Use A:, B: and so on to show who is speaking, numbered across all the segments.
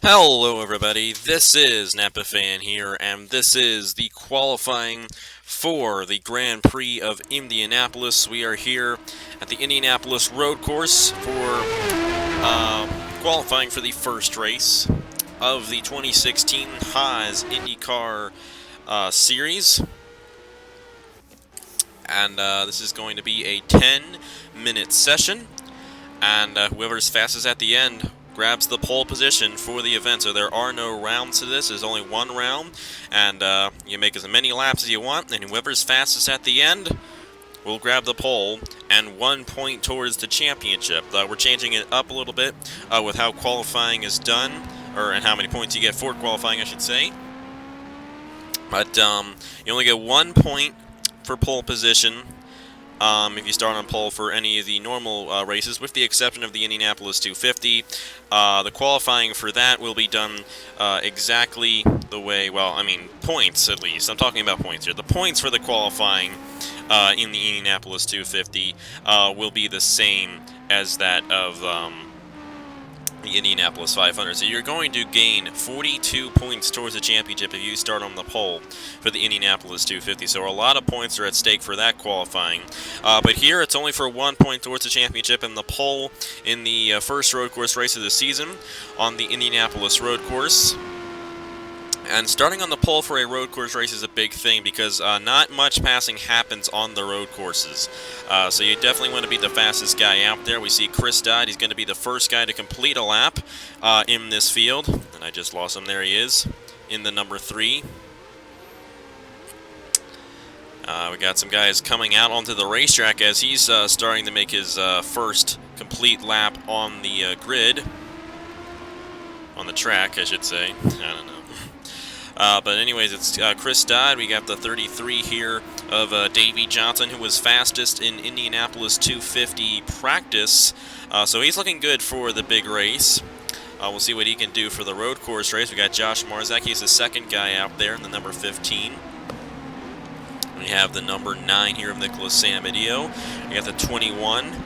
A: Hello everybody, this is NapaFan here, and this is the qualifying for the Grand Prix of Indianapolis. We are here at the Indianapolis Road Course for qualifying for the first race of the 2016 Haas IndyCar Series. And this is going to be a 10-minute session, and whoever's fastest at the end grabs the pole position for the event. So there are no rounds to this. There's only one round, and you make as many laps as you want, and whoever's fastest at the end will grab the pole and 1 point towards the championship. We're changing it up a little bit with how qualifying is done, and how many points you get for qualifying, I should say. But you only get 1 point for pole position if you start on pole for any of the normal races, with the exception of the Indianapolis 250. The qualifying for that will be done exactly the way, well, I mean, points at least. I'm talking about points here. The points for the qualifying in the Indianapolis 250 will be the same as that of the Indianapolis 500. So you're going to gain 42 points towards the championship if you start on the pole for the Indianapolis 250. So a lot of points are at stake for that qualifying. But here it's only for 1 point towards the championship, and the pole in the first road course race of the season on the Indianapolis road course. And starting on the pole for a road course race is a big thing because not much passing happens on the road courses. So you definitely want to be the fastest guy out there. We see Chris Dodd. He's going to be the first guy to complete a lap in this field. And I just lost him. There he is in the number 3. We got some guys coming out onto the racetrack as he's starting to make his first complete lap on the grid. On the track, I should say. I don't know. But anyways, it's Chris Dodd. We got the 33 here of Davey Johnson, who was fastest in Indianapolis 250 practice. So he's looking good for the big race. We'll see what he can do for the road course race. We got Josh Marzak. He's the second guy out there in the number 15. We have the number 9 here of Nicholas Samidio. We got the 21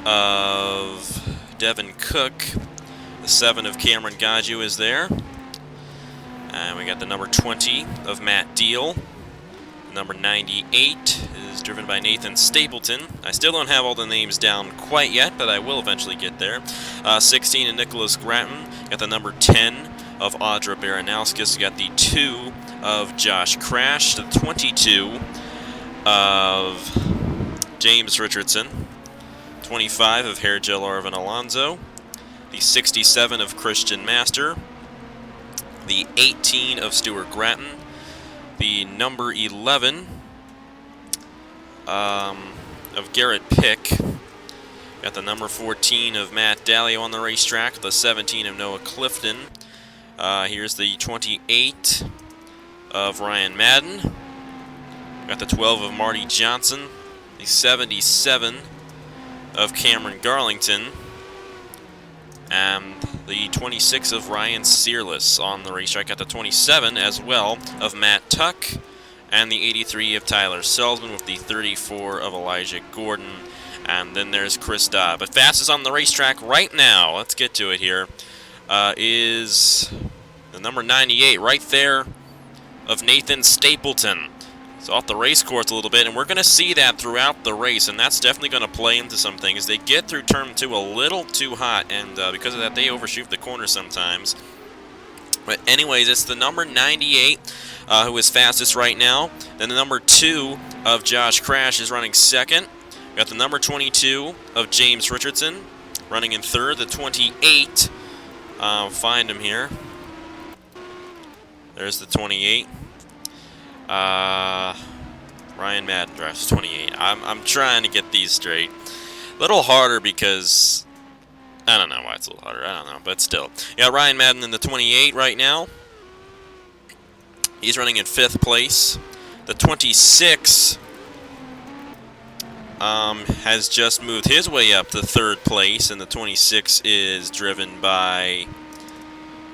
A: of Devin Cook. The 7 of Cameron Gaju is there. And we got the number 20 of Matt Deal. Number 98 is driven by Nathan Stapleton. I still don't have all the names down quite yet, but I will eventually get there. 16 of Nicholas Gratton. Got the number 10 of Audra Baranowskis. We got the 2 of Josh Crash. The 22 of James Richardson. 25 of Hairgel Arvin Alonso. The 67 of Christian Master. The 18 of Stuart Gratton, the number 11 of Garrett Pick, got the number 14 of Matt Dallio on the racetrack, the 17 of Noah Clifton, here's the 28 of Ryan Madden, got the 12 of Marty Johnson, the 77 of Cameron Garlington, and the 26 of Ryan Searless on the racetrack. Got the 27 as well of Matt Tuck, and the 83 of Tyler Selzman, with the 34 of Elijah Gordon, and then there's Chris Dodd. But fastest on the racetrack right now, let's get to it here, is the number 98 right there of Nathan Stapleton. It's off the race course a little bit, and we're going to see that throughout the race, and that's definitely going to play into some things. They get through turn 2 a little too hot, and because of that, they overshoot the corner sometimes. But anyways, it's the number 98 who is fastest right now. Then the number 2 of Josh Crash is running second. We got the number 22 of James Richardson running in third. The 28, find him here. There's the 28. Ryan Madden drives 28. I'm trying to get these straight. A little harder because I don't know why it's a little harder. I don't know, but still. Yeah, Ryan Madden in the 28 right now. He's running in 5th place. The 26 has just moved his way up to 3rd place, and the 26 is driven by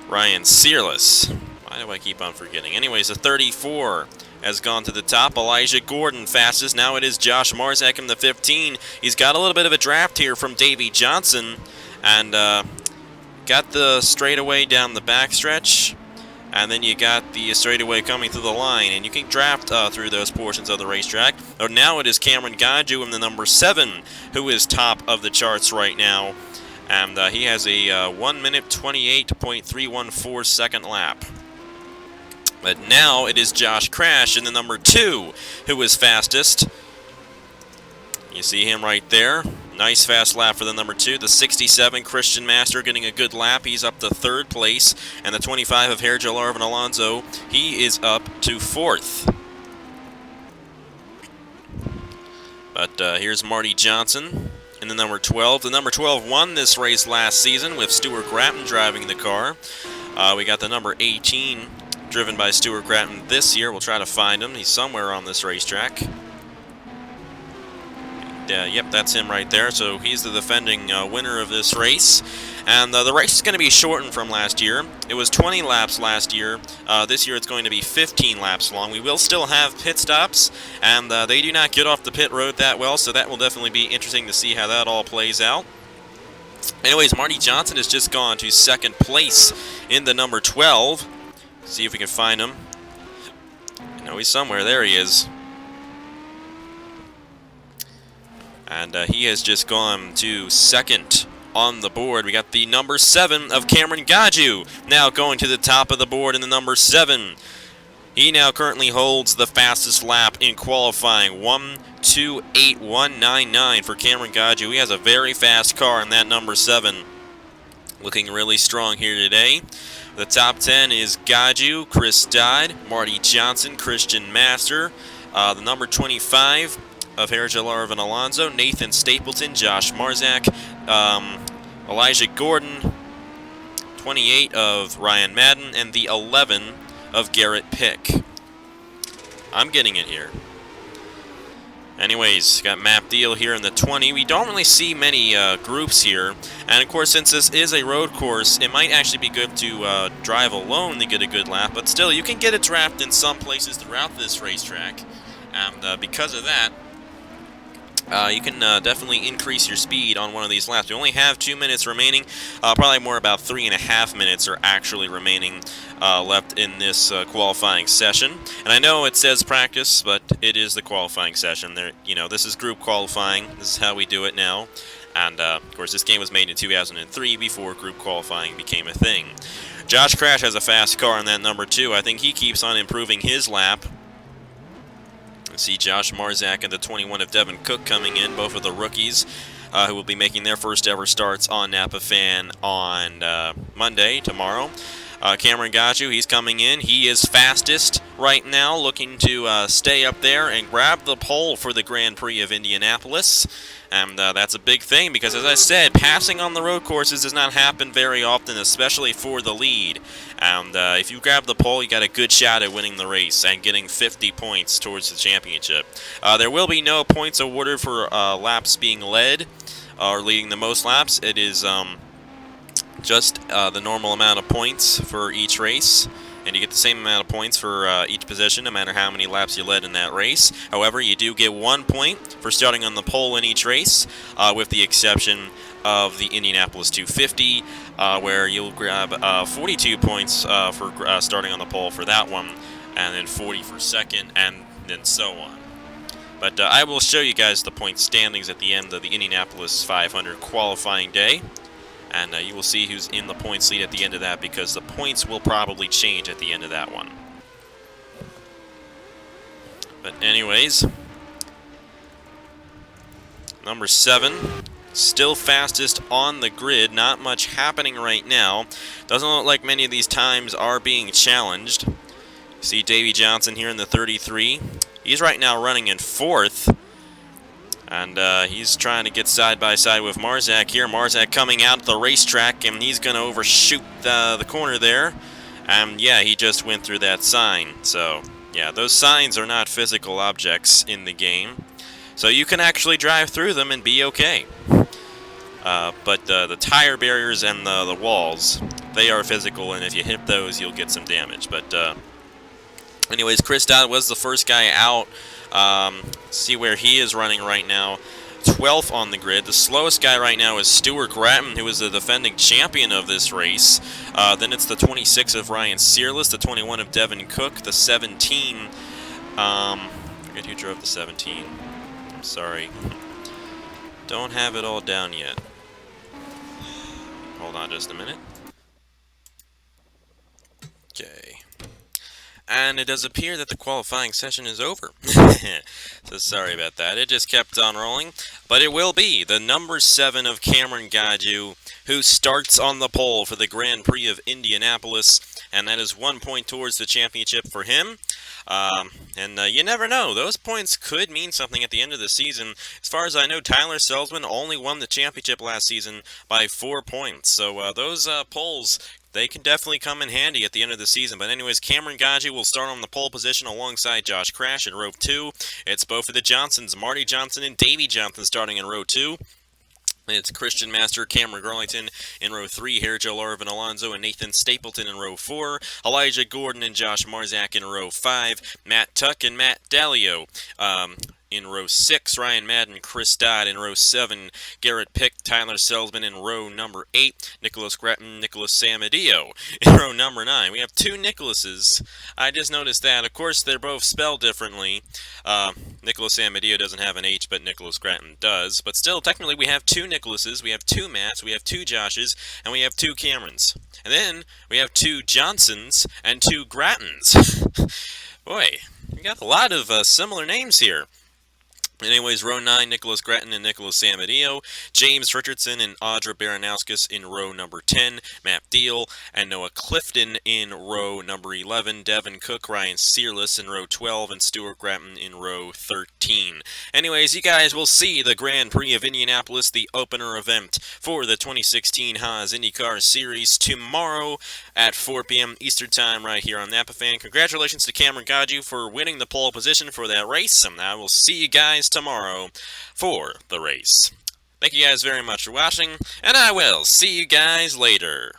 A: Ryan Searless. Why do I keep on forgetting? Anyways, the 34 has gone to the top. Elijah Gordon fastest. Now it is Josh Marzak in the 15. He's got a little bit of a draft here from Davey Johnson, and got the straightaway down the backstretch, and then you got the straightaway coming through the line, and you can draft through those portions of the racetrack. Oh, now it is Cameron Gaju in the number 7 who is top of the charts right now, and he has a 1 minute 28.314 second lap. But now it is Josh Crash in the number 2 who is fastest. You see him right there. Nice fast lap for the number 2. The 67, Christian Master, getting a good lap. He's up to 3rd place. And the 25 of Hergel Arvin Alonso, he is up to 4th. But here's Marty Johnson in the number 12. The number 12 won this race last season with Stuart Gratton driving the car. We got the number 18 driven by Stuart Gratton this year. We'll try to find him. He's somewhere on this racetrack. Yep, that's him right there. So he's the defending winner of this race. And the race is going to be shortened from last year. It was 20 laps last year. This year it's going to be 15 laps long. We will still have pit stops, and they do not get off the pit road that well, so that will definitely be interesting to see how that all plays out. Anyways, Marty Johnson has just gone to 2nd place in the number 12. See if we can find him. I know he's somewhere. There he is. And he has just gone to 2nd on the board. We got the number 7 of Cameron Gaju now going to the top of the board in the number 7. He now currently holds the fastest lap in qualifying, 1:2.8199 for Cameron Gaju. He has a very fast car in that number 7. Looking really strong here today. The top 10 is Gaju, Chris Dodd, Marty Johnson, Christian Master, the number 25 of Hergel Arvin Alonso, Nathan Stapleton, Josh Marzak, Elijah Gordon, 28 of Ryan Madden, and the 11 of Garrett Pick. I'm getting it here. Anyways, got Map Deal here in the 20. We don't really see many groups here. And of course, since this is a road course, it might actually be good to drive alone to get a good lap. But still, you can get a draft in some places throughout this racetrack. And because of that, you can definitely increase your speed on one of these laps. We only have 2 minutes remaining. Probably more about 3.5 minutes are actually remaining left in this qualifying session. And I know it says practice, but it is the qualifying session. There, this is group qualifying. This is how we do it now. And of course, this game was made in 2003 before group qualifying became a thing. Josh Crash has a fast car in that number 2. I think he keeps on improving his lap. See Josh Marzak and the 21 of Devin Cook coming in, both of the rookies who will be making their first ever starts on Napa Fan on Monday, tomorrow. Cameron Gaju, he's coming in. He is fastest right now, looking to stay up there and grab the pole for the Grand Prix of Indianapolis. And that's a big thing because, as I said, passing on the road courses does not happen very often, especially for the lead. And if you grab the pole, you got a good shot at winning the race and getting 50 points towards the championship. There will be no points awarded for laps being led or leading the most laps. It is just the normal amount of points for each race. And you get the same amount of points for each position, no matter how many laps you led in that race. However, you do get 1 point for starting on the pole in each race, with the exception of the Indianapolis 250, where you'll grab 42 points for starting on the pole for that one, and then 40 for second, and then so on. But I will show you guys the point standings at the end of the Indianapolis 500 qualifying day. And you will see who's in the points lead at the end of that, because the points will probably change at the end of that one. But anyways, number 7, still fastest on the grid. Not much happening right now. Doesn't look like many of these times are being challenged. You see Davey Johnson here in the 33. He's right now running in 4th. And he's trying to get side by side with Marzak here. Marzak coming out the racetrack, and he's going to overshoot the corner there. And yeah, he just went through that sign. So yeah, those signs are not physical objects in the game. So you can actually drive through them and be okay. But the tire barriers and the walls, they are physical, and if you hit those, you'll get some damage. But anyways, Chris Dodd was the first guy out. See where he is running right now. 12th on the grid. The slowest guy right now is Stuart Gratton, who is the defending champion of this race. Then it's the 26 of Ryan Searless, the 21 of Devin Cook, the 17. I forget who drove the 17. I'm sorry. Don't have it all down yet. Hold on just a minute. Okay. And it does appear that the qualifying session is over. So sorry about that. It just kept on rolling. But it will be the number 7 of Cameron Gaju, who starts on the pole for the Grand Prix of Indianapolis. And that is 1 point towards the championship for him. You never know. Those points could mean something at the end of the season. As far as I know, Tyler Selzman only won the championship last season by 4 points. So those poles, they can definitely come in handy at the end of the season. But anyways, Cameron Gaju will start on the pole position alongside Josh Crash in row 2. It's both of the Johnsons, Marty Johnson and Davey Johnson starting in row 2. It's Christian Master, Cameron Garlington in row 3, here Joe Larvin Alonso and Nathan Stapleton in row 4, Elijah Gordon and Josh Marzak in row 5, Matt Tuck and Matt Dalio in row 6, Ryan Madden, Chris Dodd in row 7, Garrett Pick, Tyler Selzman in row number 8, Nicholas Gratton, Nicholas Samadio in row number 9. We have 2 Nicholases. I just noticed that. Of course, they're both spelled differently. Nicholas Samadio doesn't have an H, but Nicholas Gratton does. But still, technically, we have 2 Nicholases, we have 2 Matts, we have 2 Joshes, and we have 2 Camerons. And then we have 2 Johnsons and 2 Grattons. Boy, we got a lot of similar names here. Anyways, row 9, Nicholas Gratton and Nicholas Samadio, James Richardson and Audra Baranowskis in row number 10, Matt Deal and Noah Clifton in row number 11, Devin Cook, Ryan Searless in row 12, and Stuart Gratton in row 13. Anyways, you guys will see the Grand Prix of Indianapolis, the opener event for the 2016 Haas IndyCar Series, tomorrow at 4 p.m. Eastern Time right here on NapaFan. Congratulations to Cameron Gaju for winning the pole position for that race, and I will see you guys tomorrow for the race. Thank you guys very much for watching, and I will see you guys later.